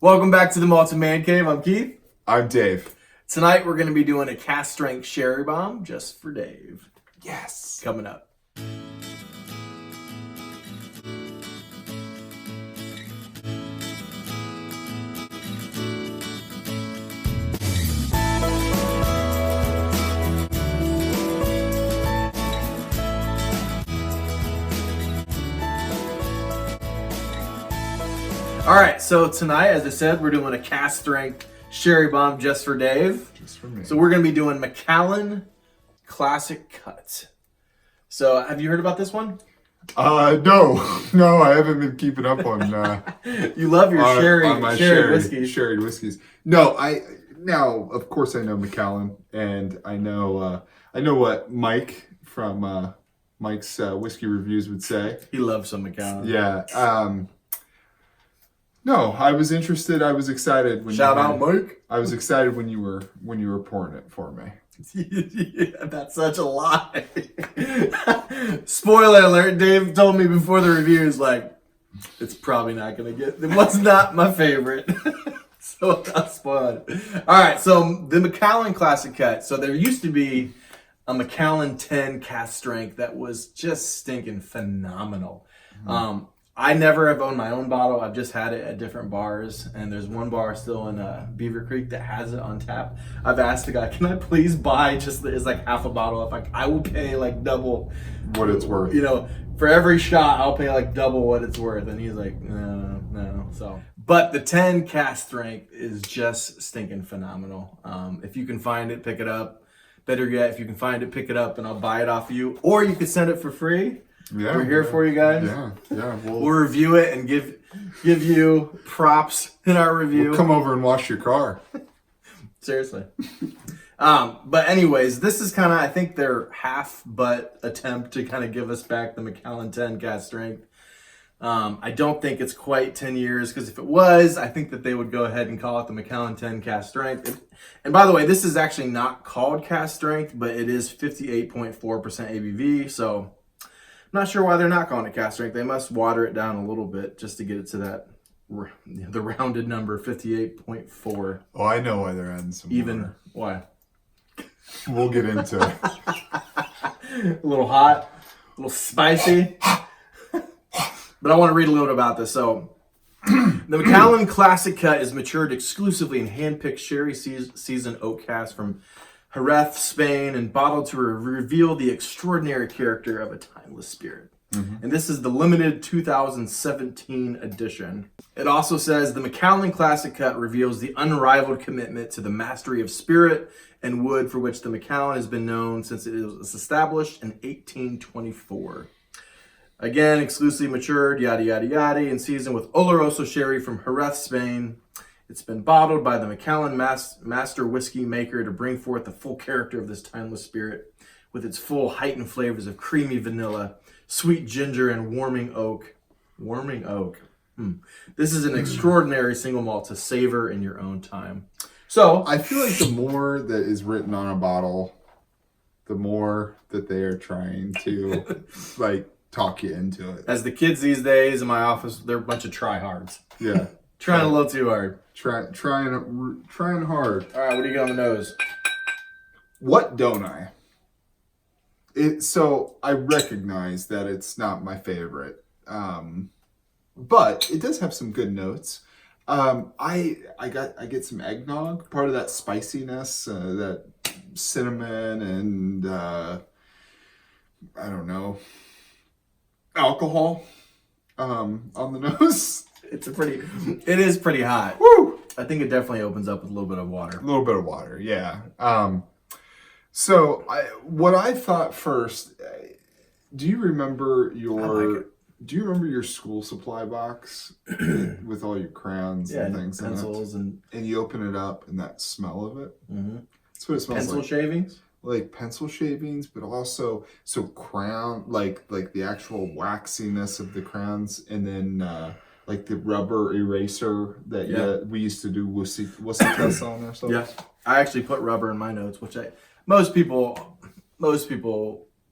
Welcome back to the Malted Man Cave. I'm Keith. I'm Dave. Tonight we're going to be doing a cast strength sherry bomb just for Dave. Yes. Coming up. All right, so tonight, as I said, we're doing a cast strength sherry bomb just for Dave. Just for me. So we're going to be doing Macallan Classic Cut. So have you heard about this one? No, I haven't been keeping up on. You love your sherry whiskeys. Sherry whiskeys. No, now of course I know Macallan, and I know what Mike from Mike's whiskey reviews would say. He loves some Macallan. Yeah. No, I was interested. I was excited when Shout out, Mike. I was excited when you were pouring it for me. Yeah, that's such a lie. Spoiler alert, Dave told me before the reviews, like, it's probably not going to get, it was not my favorite. So I'll spoil it. All right, so the Macallan Classic Cut. So there used to be a Macallan 10 cast strength that was just stinking phenomenal. Mm-hmm. I never have owned my own bottle. I've just had it at different bars, and there's one bar still in Beaver Creek that has it on tap. I've asked the guy, can I please buy just it's like half a bottle? If I will pay like double what it's worth. You know, for every shot, I'll pay like double what it's worth. And he's like, no. So, but the 10 cast strength is just stinking phenomenal. If you can find it, pick it up. Better yet, if you can find it, pick it up, and I'll buy it off of you, or you could send it for free. Yeah, we're here for you guys. Yeah. We'll review it and give you props in our review. We'll come over and wash your car. Seriously. But anyways, this is kind of, I think, their half-butt attempt to kind of give us back the Macallan 10 cast strength. I don't think it's quite 10 years, because if it was, I think that they would go ahead and call it the Macallan 10 cast strength. And by the way, this is actually not called cast strength, but it is 58.4% ABV, so not sure why they're not calling it cast strength. They must water it down a little bit just to get it to that, the rounded number, 58.4. Oh, I know why they're adding some even water. Why? We'll get into it. A little hot, a little spicy. But I want to read a little bit about this. So, the Macallan Classic Cut is matured exclusively in hand-picked sherry seasoned oak casks from Jerez, Spain, and bottled to reveal the extraordinary character of a timeless spirit. Mm-hmm. And this is the limited 2017 edition. It also says, the Macallan Classic Cut reveals the unrivaled commitment to the mastery of spirit and wood for which the Macallan has been known since it was established in 1824. Again, exclusively matured, yada, yada, yada, and seasoned with Oloroso sherry from Jerez, Spain. It's been bottled by the Macallan master whiskey maker to bring forth the full character of this timeless spirit with its full heightened flavors of creamy vanilla, sweet ginger, and warming oak. Warming oak. This is an extraordinary single malt to savor in your own time. So I feel like the more that is written on a bottle, the more that they are trying to like talk you into it. As the kids these days in my office, they're a bunch of try-hards. Yeah. Trying a little too hard. Trying hard. All right, what do you got on the nose? What don't I? So I recognize that it's not my favorite, but it does have some good notes. I get some eggnog, part of that spiciness, that cinnamon, and I don't know, alcohol on the nose. It is pretty hot. Woo! I think it definitely opens up with a little bit of water. A little bit of water, yeah. So what I thought first, do you remember your school supply box with all your crayons and things pencils and you open it up and that smell of it? Mm-hmm. That's what it smells like. Pencil shavings? Like pencil shavings, but also crayon, like the actual waxiness of the crayons, and then like the rubber eraser that we used to do wussy tests on ourselves. Yeah, I actually put rubber in my notes, which most people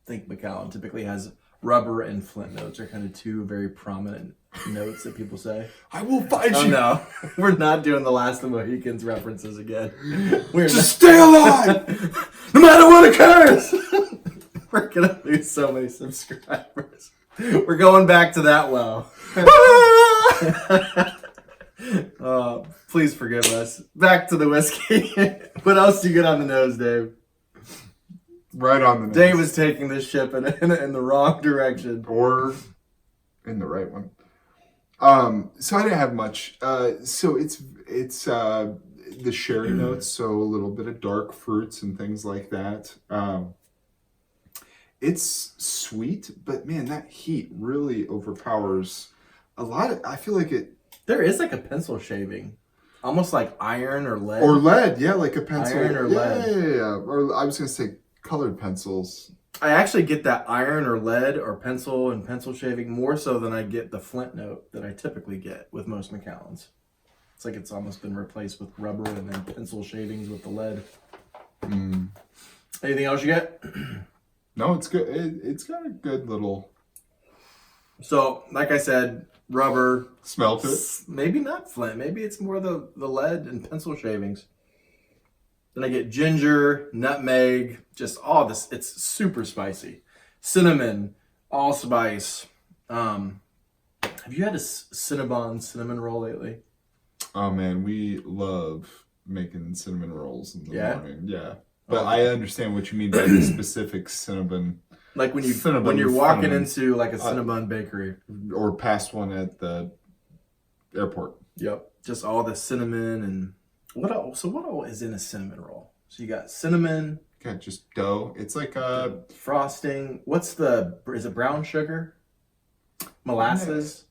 think Macallan typically has Rubber and flint notes are kind of two very prominent notes that people say. I will find Oh you. no, we're not doing the Last of the Mohicans references again. We're Just stay alive. no matter what occurs. We're gonna lose so many subscribers. We're going back to that well. Please forgive us. Back to the whiskey. What else do you get on the nose, Dave? Right on the nose. Dave is taking this ship in the wrong direction. Or in the right one. So I didn't have much. So it's the sherry notes, so a little bit of dark fruits and things like that. It's sweet, but man, that heat really overpowers a lot. I feel like it. There is like a pencil shaving, almost like iron or lead. Or lead, yeah, like a pencil. Iron or lead. Yeah. Or I was gonna say colored pencils. I actually get that iron or lead or pencil and pencil shaving more so than I get the flint note that I typically get with most Macallans. It's like it's almost been replaced with rubber and then pencil shavings with the lead. Anything else you get? No, it's good. It's got a good little So, like I said, rubber. smell to it. Maybe not flint. Maybe it's more the lead and pencil shavings. Then I get ginger, nutmeg, just all this. It's super spicy. Cinnamon, allspice. Have you had a Cinnabon cinnamon roll lately? Oh man, we love making cinnamon rolls in the morning. Yeah. But Oh. I understand what you mean by the specific cinnamon. Like when Cinnabon you're walking cinnamon. into like a Cinnabon bakery. Or past one at the airport. Yep. Just all the cinnamon and what else? So what all is in a cinnamon roll? So you got cinnamon, Got just dough. It's like frosting. Is it brown sugar? Molasses?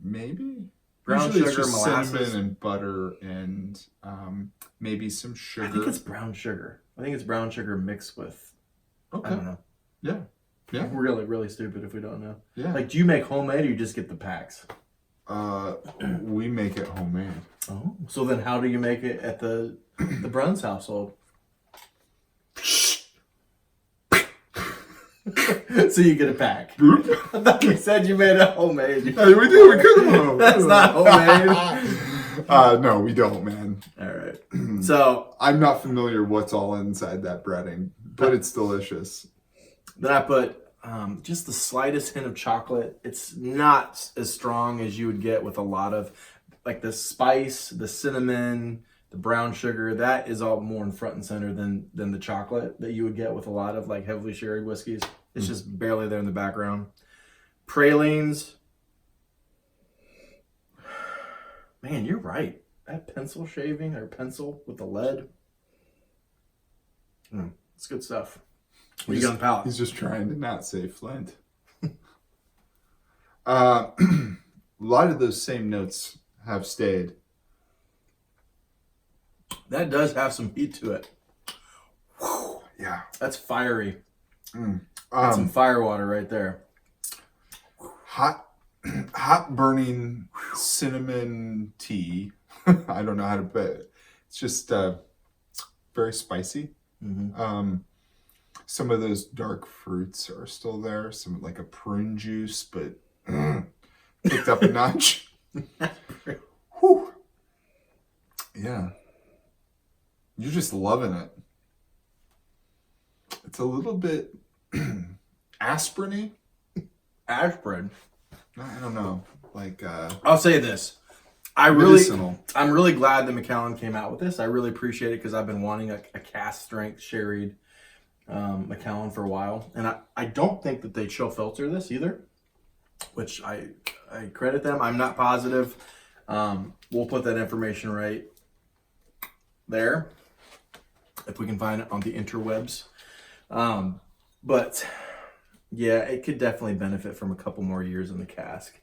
maybe Brown Usually it's sugar, just molasses. cinnamon and butter and maybe some sugar. I think it's brown sugar. I think it's brown sugar mixed with, okay. I don't know. Yeah. Yeah. We're really, really stupid if we don't know. Yeah. Like, do you make homemade or you just get the packs? We make it homemade. Oh. So then how do you make it at the Bruns household? So you get a pack. I thought you said you made it homemade. Hey, we do. We could have. That's not homemade. No, we don't, man. All right. So I'm not familiar what's all inside that breading, but it's delicious. then I put just the slightest hint of chocolate. It's not as strong as you would get with a lot of like the spice, the cinnamon, the brown sugar. That is all more in front and center than the chocolate that you would get with a lot of like heavily sherried whiskeys. It's just barely there in the background. Pralines. Man, you're right. That pencil shaving or pencil with the lead. It's good stuff. What you got on the palate? He's just trying to not say Flint. A lot of those same notes have stayed. That does have some heat to it. Whew, Yeah. that's fiery. That's some fire water right there. Hot burning cinnamon tea. I don't know how to put it. It's just very spicy. Some of those dark fruits are still there. Some like a prune juice, but picked up a notch. Whew. Yeah. You're just loving it. It's a little bit aspirin-y. Aspirin. I don't know. Like I'll say this. medicinal. I'm really glad that Macallan came out with this. I really appreciate it because I've been wanting a cask strength sherried Macallan for a while. And I don't think that they chill filter this either, which I credit them. I'm not positive. We'll put that information right there if we can find it on the interwebs. But yeah, it could definitely benefit from a couple more years in the cask.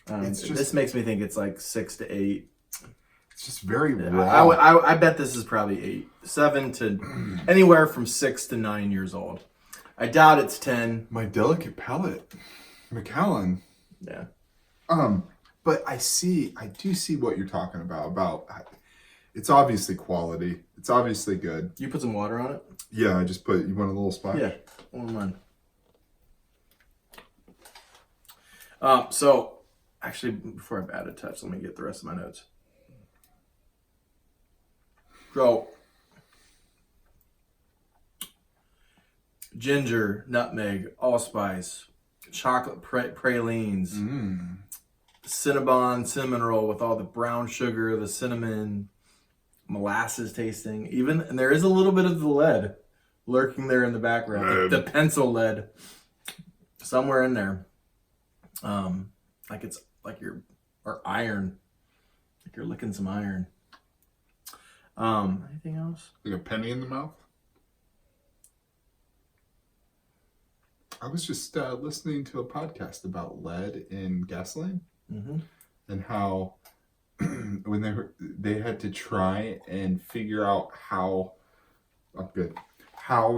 This makes me think it's like 6 to 8. It's just very raw. I bet this is probably 8, 7 to anywhere from 6 to 9 years old. I doubt it's 10. My delicate palate, Macallan. Yeah. But I do see what you're talking about. It's obviously quality. It's obviously good. You put some water on it? Yeah, I just put. You want a little splash? Yeah. One of mine. So, actually, before I've added touch, let me get the rest of my notes. So, ginger, nutmeg, allspice, chocolate pralines, Cinnabon cinnamon roll with all the brown sugar, the cinnamon, molasses tasting. And there is a little bit of the lead lurking there in the background. The pencil lead somewhere in there. Like it's like or iron. Like you're licking some iron. Anything else? Like a penny in the mouth? I was just listening to a podcast about lead in gasoline, and how when they had to try and figure out how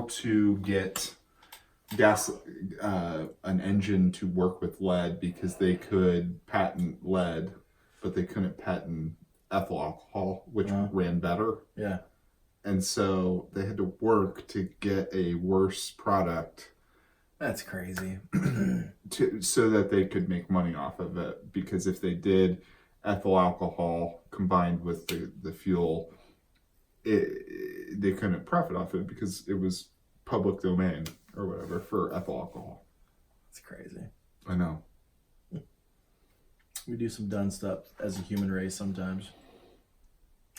to get an engine to work with lead, because they could patent lead, but they couldn't patent ethyl alcohol, which ran better. Yeah. And so they had to work to get a worse product. That's crazy. So that they could make money off of it. Because if they did ethyl alcohol combined with the fuel, they couldn't profit off it because it was public domain or whatever for ethyl alcohol. That's crazy. I know. We do some dumb stuff as a human race sometimes.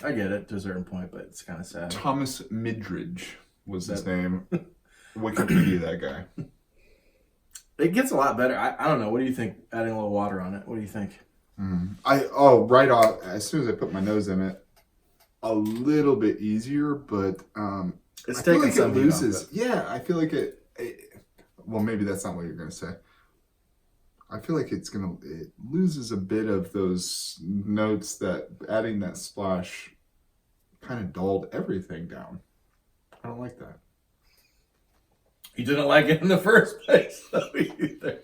I get it to a certain point, but it's kind of sad. Thomas Midridge was his name. Wikipedia, that guy. It gets a lot better. I don't know. What do you think? Adding a little water on it. What do you think? Right off, as soon as I put my nose in it, a little bit easier, but it's I taking feel like some it loses. Yeah, I feel like it. Well, maybe that's not what you're gonna say. I feel like it loses a bit of those notes that adding that splash kind of dulled everything down. I don't like that. You didn't like it in the first place, though, either.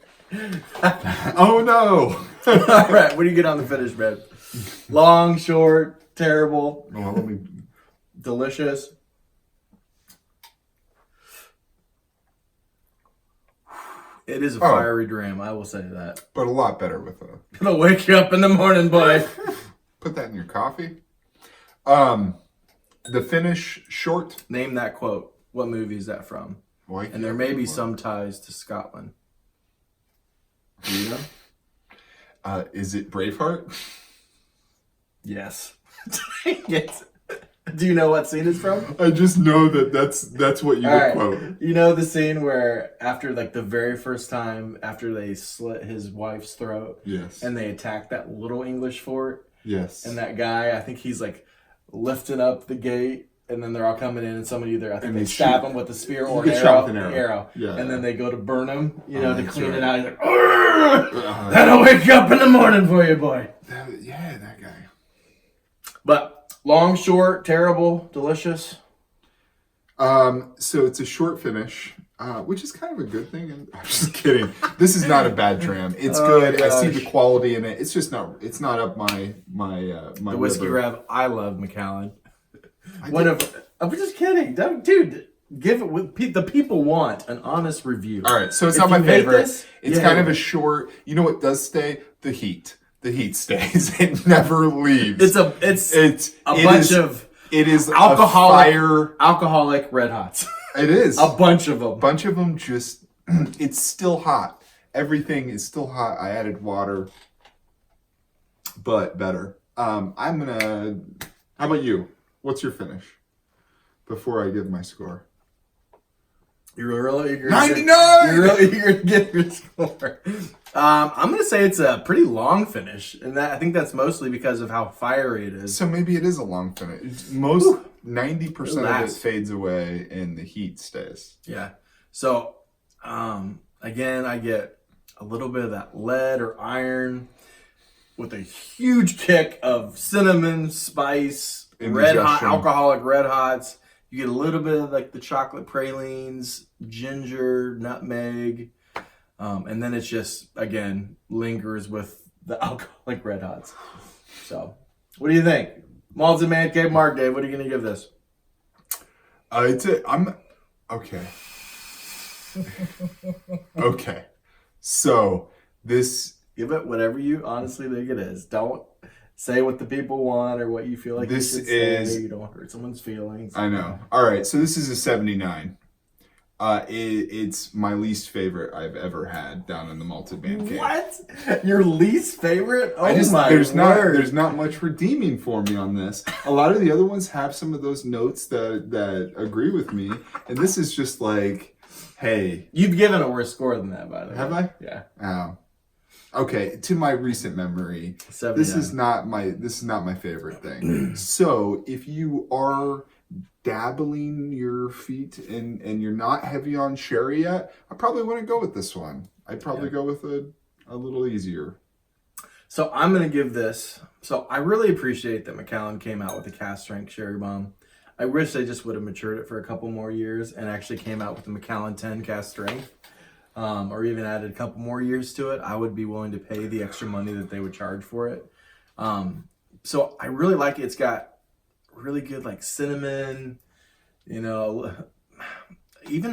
Oh no! All right, what do you get on the finish, man? Long, short, terrible, delicious. It is a fiery dram, I will say that. But a lot better with a... It'll wake you up in the morning, boy. Put that in your coffee. The finish, short. Name that quote. What movie is that from? And there may be some ties to Scotland. Do you know? Is it Braveheart? Yes. Yes. Do you know what scene it's from? I just know that's what you would quote. You know the scene where after like the very first time after they slit his wife's throat, yes, and they attack that little English fort, yes, and that guy, I think he's like lifting up the gate, and then they're all coming in, and somebody either, I think they stab him with a spear or an arrow. Yeah. And then they go to burn him, to clean it out. He's like, that'll wake you up in the morning for you, boy. That guy. But long, short, terrible, delicious. So it's a short finish, which is kind of a good thing. And I'm just kidding. This is not a bad dram. It's good. I see the quality in it. It's just not. It's not up my the whiskey rev. I love Macallan. I'm just kidding, dude. Give it with the people want an honest review. All right, so it's not my favorite. It's kind of a short. You know what does stay? The heat. The heat stays. It never leaves. It's a bunch of alcoholic red hots. It is a bunch of them. Bunch of them. Just it's still hot. Everything is still hot. I added water, but better. I'm gonna. How about you? What's your finish? Before I give my score. You're really eager. 99! You're really eager to get your score. I'm going to say it's a pretty long finish. And I think that's mostly because of how fiery it is. So maybe it is a long finish. 90% of it fades away and the heat stays. Yeah. So, again, I get a little bit of that lead or iron with a huge kick of cinnamon, spice, alcoholic red hots. You get a little bit of like the chocolate pralines, ginger, nutmeg, and then it's just, again, lingers with the alcoholic red hots. So, what do you think? Malts and Man Cave Mark Dave, what are you going to give this? I'm okay. Okay. So, this Give it whatever you honestly think it is. Don't say what the people want or what you feel like This you should is- say. You don't hurt someone's feelings. I know. All right, so this is a 79. It's my least favorite I've ever had down in the Malted Man Cave. What? Your least favorite? Oh my there's word. not much redeeming for me on this. A lot of the other ones have some of those notes that agree with me, and this is just like, hey, You've given a worse score than that, by the way. have I? Yeah. Oh. Okay, to my recent memory, 79. this is not my favorite thing. So if you are dabbling your feet and you're not heavy on sherry yet, I probably wouldn't go with this one. I'd probably go with a little easier. So I'm going to give this. So I really appreciate that Macallan came out with a cast strength sherry bomb. I wish they just would have matured it for a couple more years and actually came out with the Macallan 10 cast strength, or even added a couple more years to it. I would be willing to pay the extra money that they would charge for it. So I really like it. It's got really good like cinnamon, even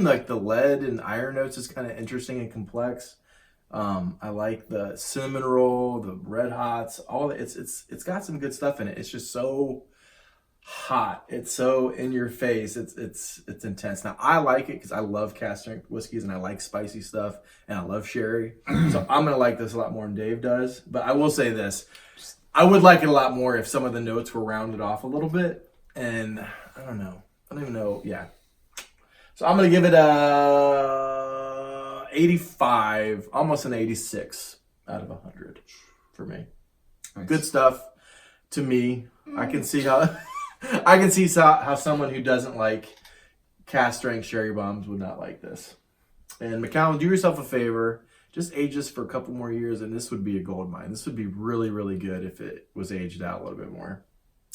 like the lead and iron notes is kind of interesting and complex. I like the cinnamon roll, the red hots, all that. It's got some good stuff in it. It's just so hot. It's so in your face. It's intense. Now I like it because I love cast strength whiskeys and I like spicy stuff and I love sherry. So I'm gonna like this a lot more than Dave does. But I will say this. I would like it a lot more if some of the notes were rounded off a little bit. And I don't know. I don't even know. Yeah. So I'm going to give it a 85, almost an 86 out of 100 for me. Nice. Good stuff to me. I can see how how someone who doesn't like cast strength sherry bombs would not like this. And Macallan, do yourself a favor. Just age this for a couple more years, and this would be a gold mine. This would be really, really good if it was aged out a little bit more.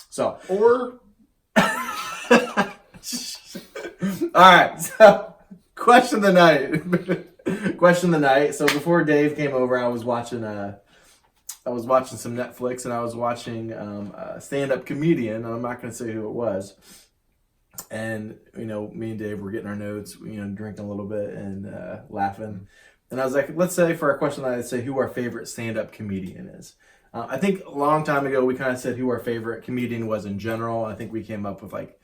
So, Or all right. So, question of the night. Question of the night. So before Dave came over, I was watching some Netflix, and I was watching a stand-up comedian, and I'm not going to say who it was. And me and Dave were getting our notes, drinking a little bit and laughing. And I was like, let's say for our question tonight, let's say who our favorite stand-up comedian is. I think a long time ago, we kind of said who our favorite comedian was in general. I think we came up with like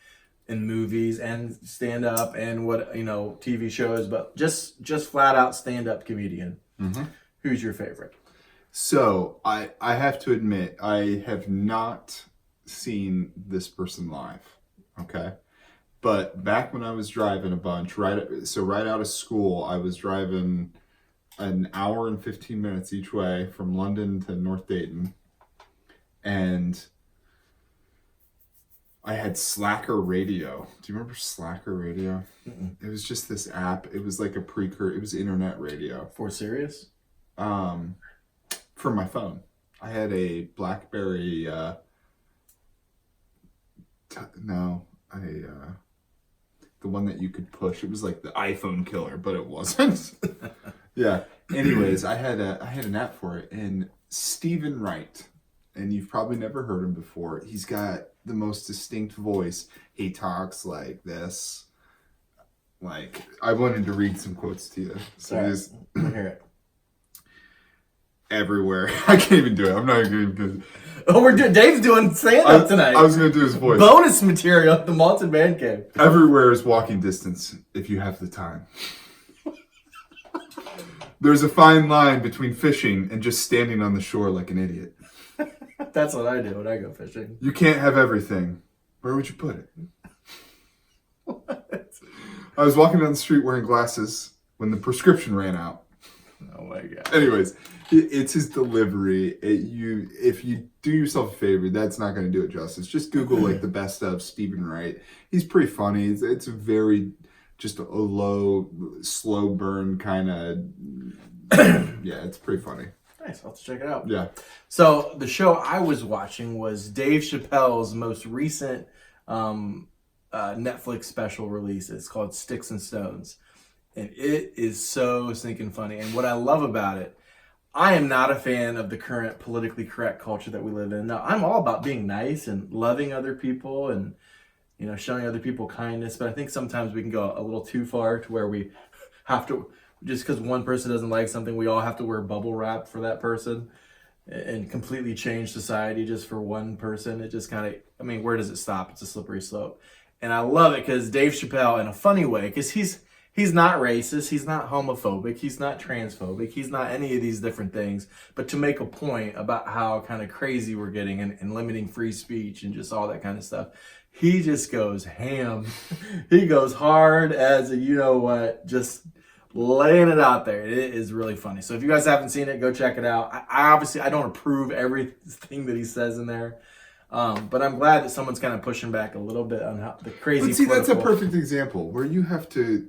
in movies and stand-up and what, TV shows, but just flat out stand-up comedian. Mm-hmm. Who's your favorite? So I have to admit, I have not seen this person live. Okay. But back when I was driving a bunch, right out of school, I was driving an hour and 15 minutes each way from London to North Dayton. And I had Slacker Radio. Do you remember Slacker Radio? Mm-mm. It was just this app. It was like it was internet radio. For serious? For my phone. I had a BlackBerry, the one that you could push. It was like the iPhone killer, but it wasn't. Yeah. Anyways, I had an app for it, and Stephen Wright, and you've probably never heard him before. He's got the most distinct voice. He talks like this. Like, I wanted to read some quotes to you. So Let me hear it. Everywhere. I can't even do it. I'm not even good. Oh, Dave's doing stand-up tonight. I was going to do his voice. Bonus material at the Malted Man Cave. Everywhere is walking distance if you have the time. There's a fine line between fishing and just standing on the shore like an idiot. That's what I do when I go fishing. You can't have everything. Where would you put it? What? I was walking down the street wearing glasses when the prescription ran out. Oh my god. Anyways, it's his delivery. If you do yourself a favor, that's not going to do it justice. Just Google like the best of Stephen Wright. He's pretty funny. It's a very just a low, slow burn kind of. Yeah, it's pretty funny. Nice. I'll have to check it out. Yeah. So the show I was watching was Dave Chappelle's most recent Netflix special release. It's called Sticks and Stones. And it is so stinking funny. And what I love about it, I am not a fan of the current politically correct culture that we live in. No, I'm all about being nice and loving other people and, showing other people kindness. But I think sometimes we can go a little too far to where we have to just because one person doesn't like something, we all have to wear bubble wrap for that person and completely change society just for one person. It just kind of, I mean, where does it stop? It's a slippery slope. And I love it because Dave Chappelle, in a funny way, because he's not racist, he's not homophobic, he's not transphobic, he's not any of these different things, but to make a point about how kind of crazy we're getting and limiting free speech and just all that kind of stuff, he just goes ham. He goes hard as a you-know-what, just laying it out there. It is really funny. So if you guys haven't seen it, go check it out. I don't approve everything that he says in there. But I'm glad that someone's kind of pushing back a little bit on how the crazy. But see, that's a perfect example where you have to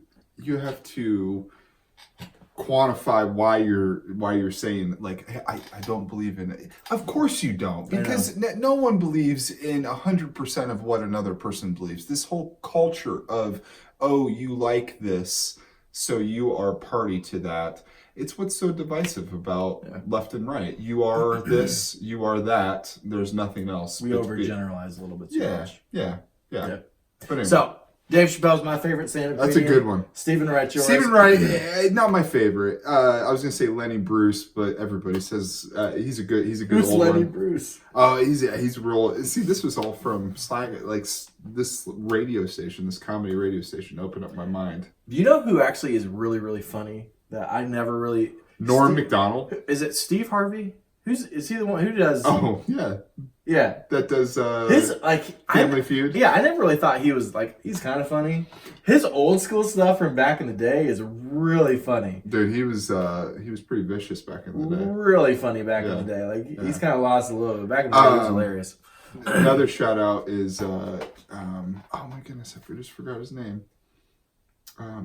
quantify why you're saying, like, hey, I don't believe in it. Of course you don't, because no one believes in 100% of what another person believes. This whole culture of, oh, you like this, so you are party to that. It's what's so divisive about left and right. You are this, you are that. There's nothing else. We overgeneralize a little bit too much. Yeah. But anyway. So, Dave Chappelle's my favorite stand-up That's comedian. a good one. Stephen Wright, yours? Stephen Wright, not my favorite. I was gonna say Lenny Bruce, but everybody says he's a good Who's old Lenny one. Bruce? He's real. See, this was all from like this radio station, this comedy radio station, opened up my mind. Do you know who actually is really, really funny that I never really... Norm Macdonald. Is it Steve Harvey? Is he the one who does... Oh, yeah. Yeah. That does his, like, Family Feud. Yeah, I never really thought he was, like, he's kind of funny. His old school stuff from back in the day is really funny. Dude, he was pretty vicious back in the day. Really funny back in the day. Like, he's kind of lost a little bit. Back in the day, he was hilarious. Another shout out is oh my goodness, I just forgot his name.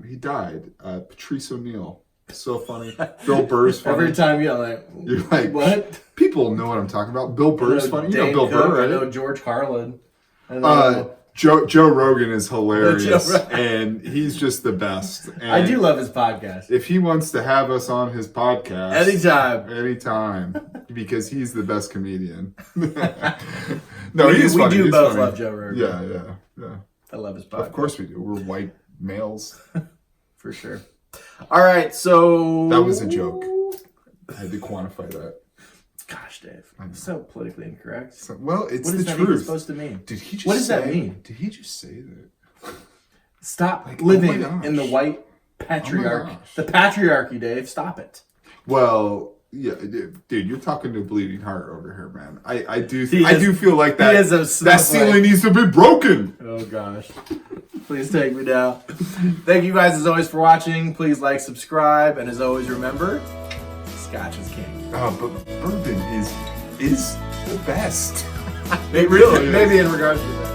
He died. Patrice O'Neill. So funny. Bill Burr's funny. Every time you're like, what? People know what I'm talking about. Bill Burr's funny. You know Bill Cook, Burr, right? I know George Carlin. Joe Rogan is hilarious, and he's just the best. And I do love his podcast. If he wants to have us on his podcast, anytime, because he's the best comedian. No, he's funny. We do he's both funny. love Joe Rogan. Yeah. I love his podcast. Of course we do. We're white males. For sure. All right, so... That was a joke. I had to quantify that. Gosh, Dave. I'm so politically incorrect. So, well, it's what the is that truth. even supposed to mean? Did he just what does that mean? Did he just say that? Stop like, living oh in the white patriarchy. Oh the patriarchy, Dave. Stop it. Well... Yeah, dude, you're talking to a bleeding heart over here, man. I do feel like that that ceiling needs to be broken. Oh gosh. Please take me down. Thank you guys as always for watching. Please like, subscribe, and as always remember, Scotch is king. But bourbon is the best. Maybe in regards to that.